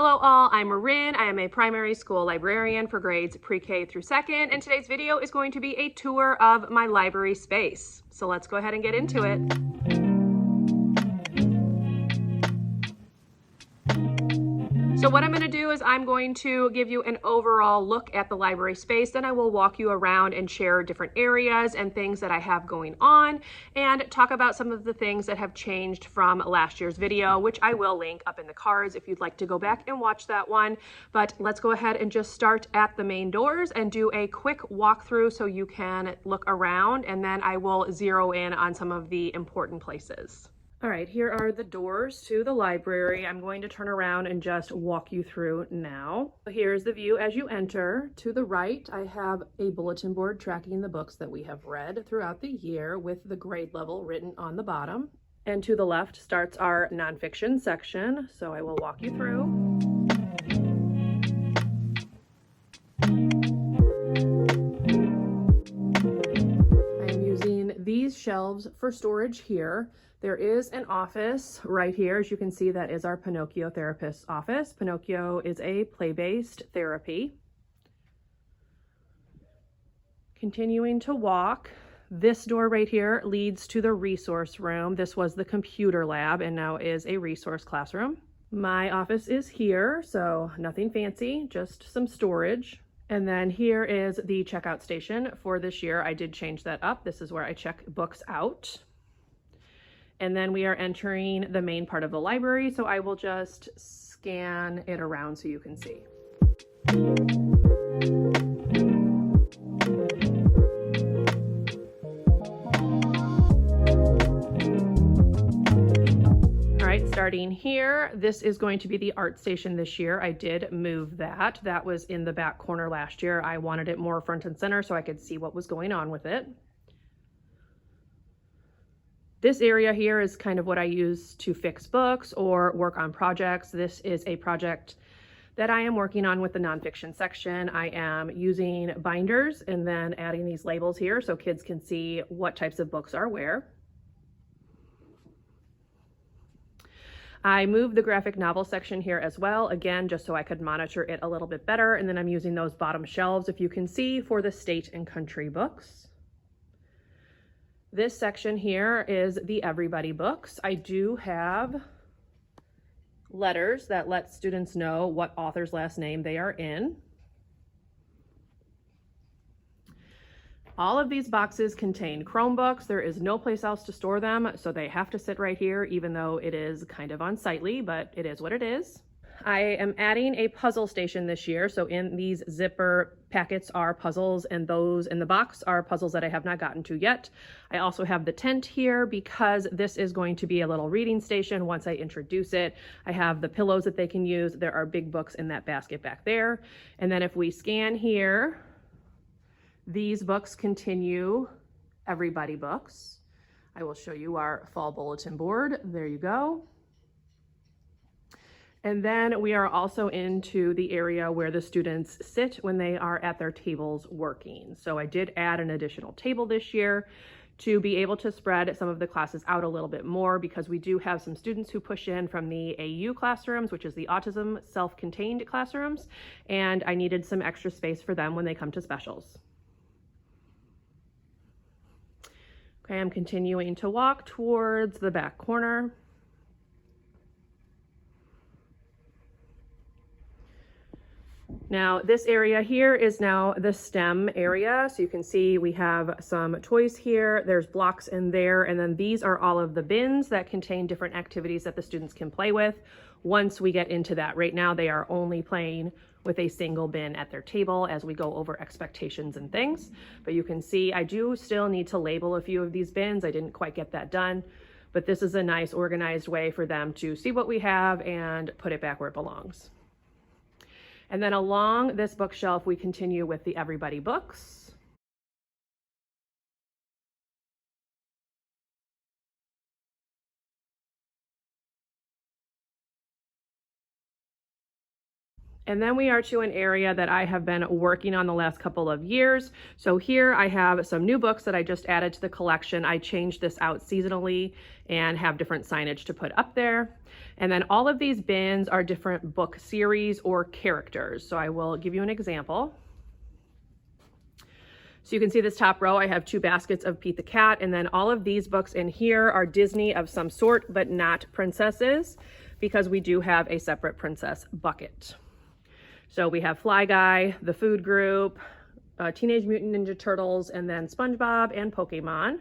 Hello all, I'm Marin. I am a primary school librarian for grades pre-K through second, and today's video is going to be a tour of my library space. So let's go ahead and get into it. So what I'm going to do is I'm going to give you an overall look at the library space, then I will walk you around and share different areas and things that I have going on and talk about some of the things that have changed from last year's video, which I will link up in the cards if you'd like to go back and watch that one. But let's go ahead and just start at the main doors and do a quick walkthrough so you can look around, and then I will zero in on some of the important places. All right, here are the doors to the library. I'm going to turn around and just walk you through now. Here's the view as you enter. To the right, I have a bulletin board tracking the books that we have read throughout the year with the grade level written on the bottom. And to the left starts our nonfiction section, so I will walk you through. I'm using these shelves for storage here. There is an office right here. As you can see, that is our Pinocchio therapist's office. Pinocchio is a play-based therapy. Continuing to walk, this door right here leads to the resource room. This was the computer lab and now is a resource classroom. My office is here, so nothing fancy, just some storage. And then here is the checkout station for this year. I did change that up. This is where I check books out. And then we are entering the main part of the library, so I will just scan it around so you can see. All right, starting here, this is going to be the art station this year. I did move that. That was in the back corner last year. I wanted it more front and center so I could see what was going on with it. This area here is kind of what I use to fix books or work on projects. This is a project that I am working on with the nonfiction section. I am using binders and then adding these labels here so kids can see what types of books are where. I moved the graphic novel section here as well, again, just so I could monitor it a little bit better. And then I'm using those bottom shelves, if you can see, for the state and country books. This section here is the Everybody books. I do have letters that let students know what author's last name they are in. All of these boxes contain Chromebooks. There is no place else to store them, so they have to sit right here, even though it is kind of unsightly, but it is what it is. I am adding a puzzle station this year. So in these zipper packets are puzzles, and those in the box are puzzles that I have not gotten to yet. I also have the tent here because this is going to be a little reading station once I introduce it. I have the pillows that they can use. There are big books in that basket back there. And then if we scan here, these books continue Everybody books. I will show you our fall bulletin board. There you go. And then we are also into the area where the students sit when they are at their tables working. So I did add an additional table this year to be able to spread some of the classes out a little bit more, because we do have some students who push in from the AU classrooms, which is the autism self-contained classrooms, and I needed some extra space for them when they come to specials. Okay, I'm continuing to walk towards the back corner. Now, this area here is now the STEM area. So you can see we have some toys here, there's blocks in there, and then these are all of the bins that contain different activities that the students can play with once we get into that. Right now, they are only playing with a single bin at their table as we go over expectations and things. But you can see I do still need to label a few of these bins. I didn't quite get that done, but this is a nice organized way for them to see what we have and put it back where it belongs. And then along this bookshelf, we continue with the Everybody books. And then we are to an area that I have been working on the last couple of years. So here I have some new books that I just added to the collection. I changed this out seasonally and have different signage to put up there. And then all of these bins are different book series or characters. So I will give you an example. So you can see this top row, I have 2 baskets of Pete the Cat, and then all of these books in here are Disney of some sort, but not princesses, because we do have a separate princess bucket. So we have Fly Guy, The Food Group, Teenage Mutant Ninja Turtles, and then SpongeBob and Pokemon.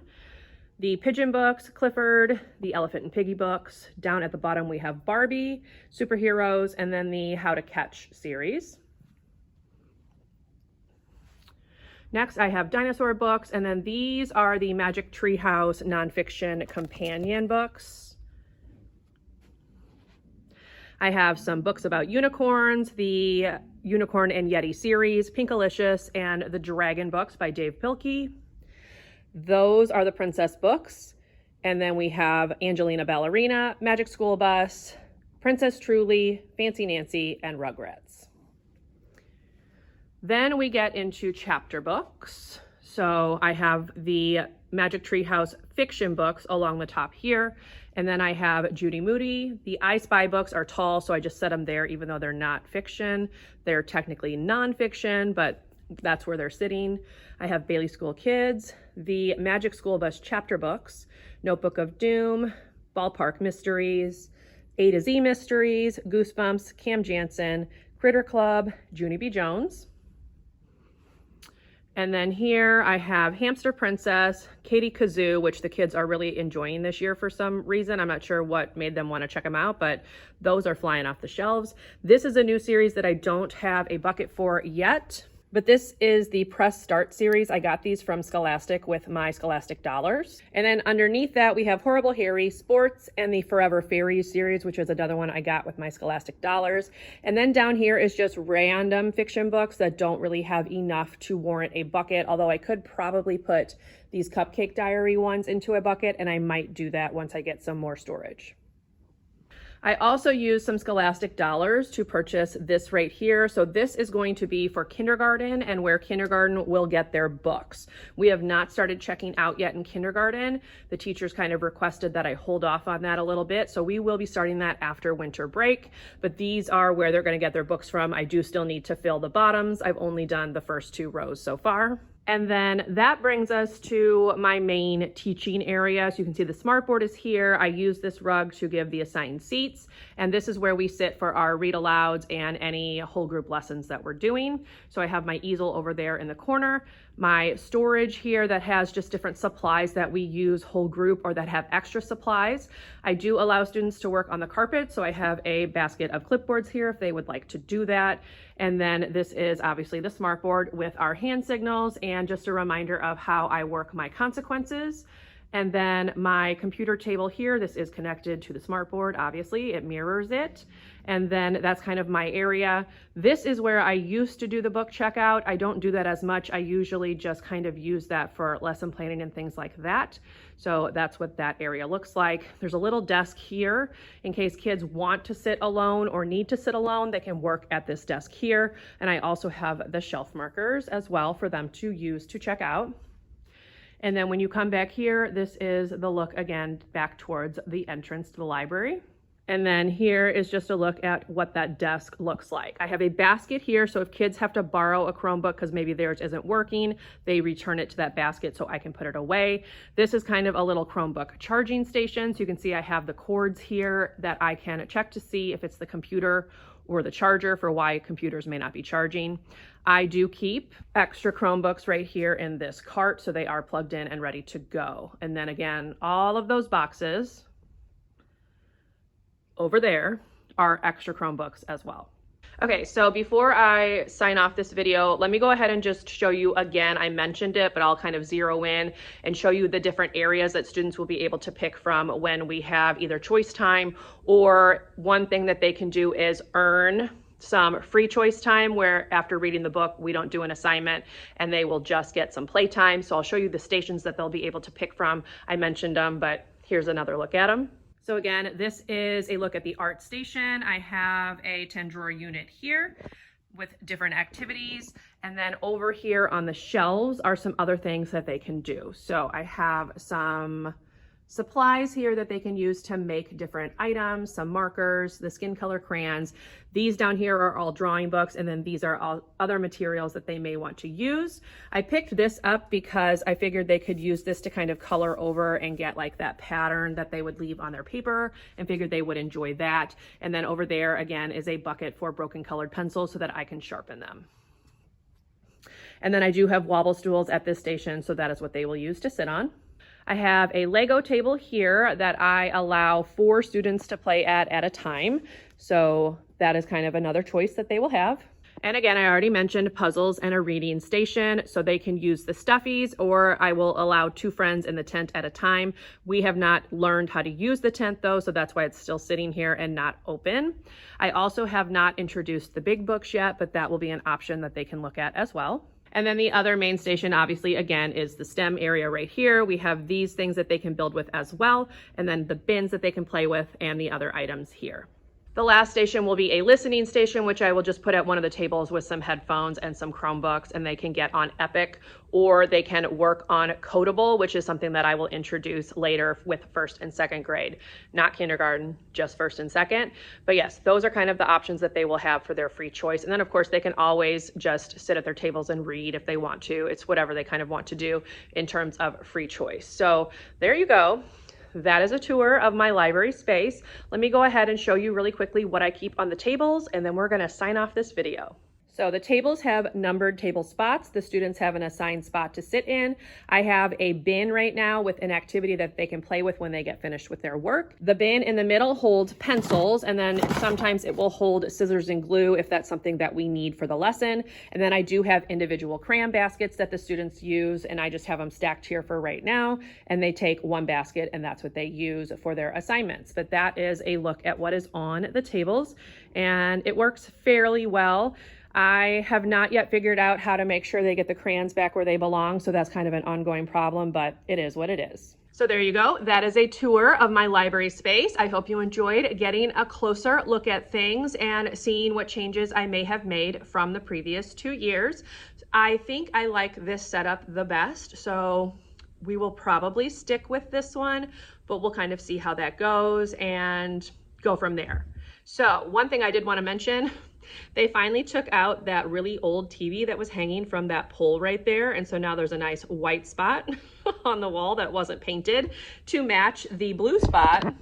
The Pigeon books, Clifford, the Elephant and Piggy books. Down at the bottom we have Barbie, Superheroes, and then the How to Catch series. Next, I have dinosaur books, and then these are the Magic Treehouse nonfiction companion books. I have some books about unicorns, the Unicorn and Yeti series, Pinkalicious, and the Dragon books by Dave Pilkey. Those are the princess books. And then we have Angelina Ballerina, Magic School Bus, Princess Truly, Fancy Nancy, and Rugrats. Then we get into chapter books. So I have the Magic Treehouse fiction books along the top here. And then I have Judy Moody. The I Spy books are tall, so I just set them there even though they're not fiction. They're technically nonfiction, but that's where they're sitting. I have Bailey School Kids, the Magic School Bus chapter books, Notebook of Doom, Ballpark Mysteries, A to Z Mysteries, Goosebumps, Cam Jansen, Critter Club, Junie B. Jones. And then here I have Hamster Princess, Katie Kazoo, which the kids are really enjoying this year for some reason. I'm not sure what made them want to check them out, but those are flying off the shelves. This is a new series that I don't have a bucket for yet, but this is the Press Start series. I got these from Scholastic with my Scholastic dollars. And then underneath that, we have Horrible Harry, Sports, and the Forever Fairies series, which is another one I got with my Scholastic dollars. And then down here is just random fiction books that don't really have enough to warrant a bucket, although I could probably put these Cupcake Diary ones into a bucket, and I might do that once I get some more storage. I also used some Scholastic dollars to purchase this right here. So this is going to be for kindergarten and where kindergarten will get their books. We have not started checking out yet in kindergarten. The teachers kind of requested that I hold off on that a little bit. So we will be starting that after winter break, but these are where they're going to get their books from. I do still need to fill the bottoms. I've only done the first 2 rows so far. And then that brings us to my main teaching area. So you can see the smartboard is here. I use this rug to give the assigned seats. And this is where we sit for our read alouds and any whole group lessons that we're doing. So I have my easel over there in the corner, my storage here that has just different supplies that we use whole group or that have extra supplies. I do allow students to work on the carpet. So I have a basket of clipboards here if they would like to do that. And then this is obviously the smartboard with our hand signals and just a reminder of how I work my consequences. And then my computer table here, this is connected to the smartboard, obviously, it mirrors it. And then that's kind of my area. This is where I used to do the book checkout. I don't do that as much. I usually just kind of use that for lesson planning and things like that. So that's what that area looks like. There's a little desk here in case kids want to sit alone or need to sit alone, they can work at this desk here. And I also have the shelf markers as well for them to use to check out. And then when you come back here, this is the look again back towards the entrance to the library. And then here is just a look at what that desk looks like. I have a basket here, so if kids have to borrow a Chromebook because maybe theirs isn't working, they return it to that basket so I can put it away. This is kind of a little Chromebook charging station. So you can see I have the cords here that I can check to see if it's the computer or the charger for why computers may not be charging. I do keep extra Chromebooks right here in this cart, so they are plugged in and ready to go. And then again, all of those boxes over there are extra Chromebooks as well. Okay, so before I sign off this video, let me go ahead and just show you again, I mentioned it, but I'll kind of zero in and show you the different areas that students will be able to pick from when we have either choice time, or one thing that they can do is earn some free choice time where after reading the book, we don't do an assignment and they will just get some playtime. So I'll show you the stations that they'll be able to pick from. I mentioned them, but here's another look at them. So again, this is a look at the art station. I have a 10 drawer unit here with different activities. And then over here on the shelves are some other things that they can do. So I have some supplies here that they can use to make different items, some markers, the skin color crayons. These down here are all drawing books, and then these are all other materials that they may want to use. I picked this up because I figured they could use this to kind of color over and get like that pattern that they would leave on their paper, and figured they would enjoy that. And then over there again is a bucket for broken colored pencils so that I can sharpen them. And then I do have wobble stools at this station, so that is what they will use to sit on. I have a Lego table here that I allow 4 students to play at a time. So that is kind of another choice that they will have. And again, I already mentioned puzzles and a reading station, so they can use the stuffies, or I will allow 2 friends in the tent at a time. We have not learned how to use the tent though, so that's why it's still sitting here and not open. I also have not introduced the big books yet, but that will be an option that they can look at as well. And then the other main station, obviously, again, is the STEM area right here. We have these things that they can build with as well, and then the bins that they can play with and the other items here. The last station will be a listening station, which I will just put at one of the tables with some headphones and some Chromebooks, and they can get on Epic, or they can work on Codable, which is something that I will introduce later with 1st and 2nd grade. Not kindergarten, just 1st and 2nd. But yes, those are kind of the options that they will have for their free choice. And then of course they can always just sit at their tables and read if they want to. It's whatever they kind of want to do in terms of free choice. So there you go. That is a tour of my library space. Let me go ahead and show you really quickly what I keep on the tables, and then we're going to sign off this video. So the tables have numbered table spots. The students have an assigned spot to sit in. I have a bin right now with an activity that they can play with when they get finished with their work. The bin in the middle holds pencils, and then sometimes it will hold scissors and glue if that's something that we need for the lesson. And then I do have individual crayon baskets that the students use, and I just have them stacked here for right now. And they take one basket, and that's what they use for their assignments. But that is a look at what is on the tables, and it works fairly well. I have not yet figured out how to make sure they get the crayons back where they belong, so that's kind of an ongoing problem, but it is what it is. So there you go. That is a tour of my library space. I hope you enjoyed getting a closer look at things and seeing what changes I may have made from the previous 2 years. I think I like this setup the best, so we will probably stick with this one, but we'll kind of see how that goes and go from there. So one thing I did want to mention, they finally took out that really old TV that was hanging from that pole right there. And so now there's a nice white spot on the wall that wasn't painted to match the blue spot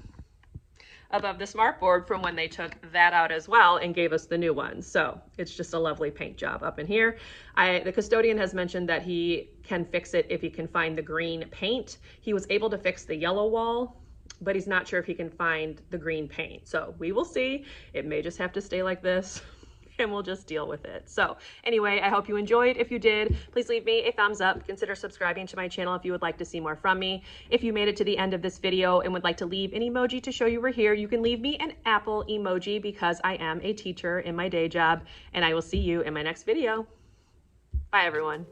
above the smartboard from when they took that out as well and gave us the new one. So it's just a lovely paint job up in here. The custodian has mentioned that he can fix it if he can find the green paint. He was able to fix the yellow wall, but he's not sure if he can find the green paint. So we will see. It may just have to stay like this, and we'll just deal with it. So anyway, I hope you enjoyed. If you did, please leave me a thumbs up. Consider subscribing to my channel if you would like to see more from me. If you made it to the end of this video and would like to leave an emoji to show you were here, you can leave me an apple emoji because I am a teacher in my day job, and I will see you in my next video. Bye everyone.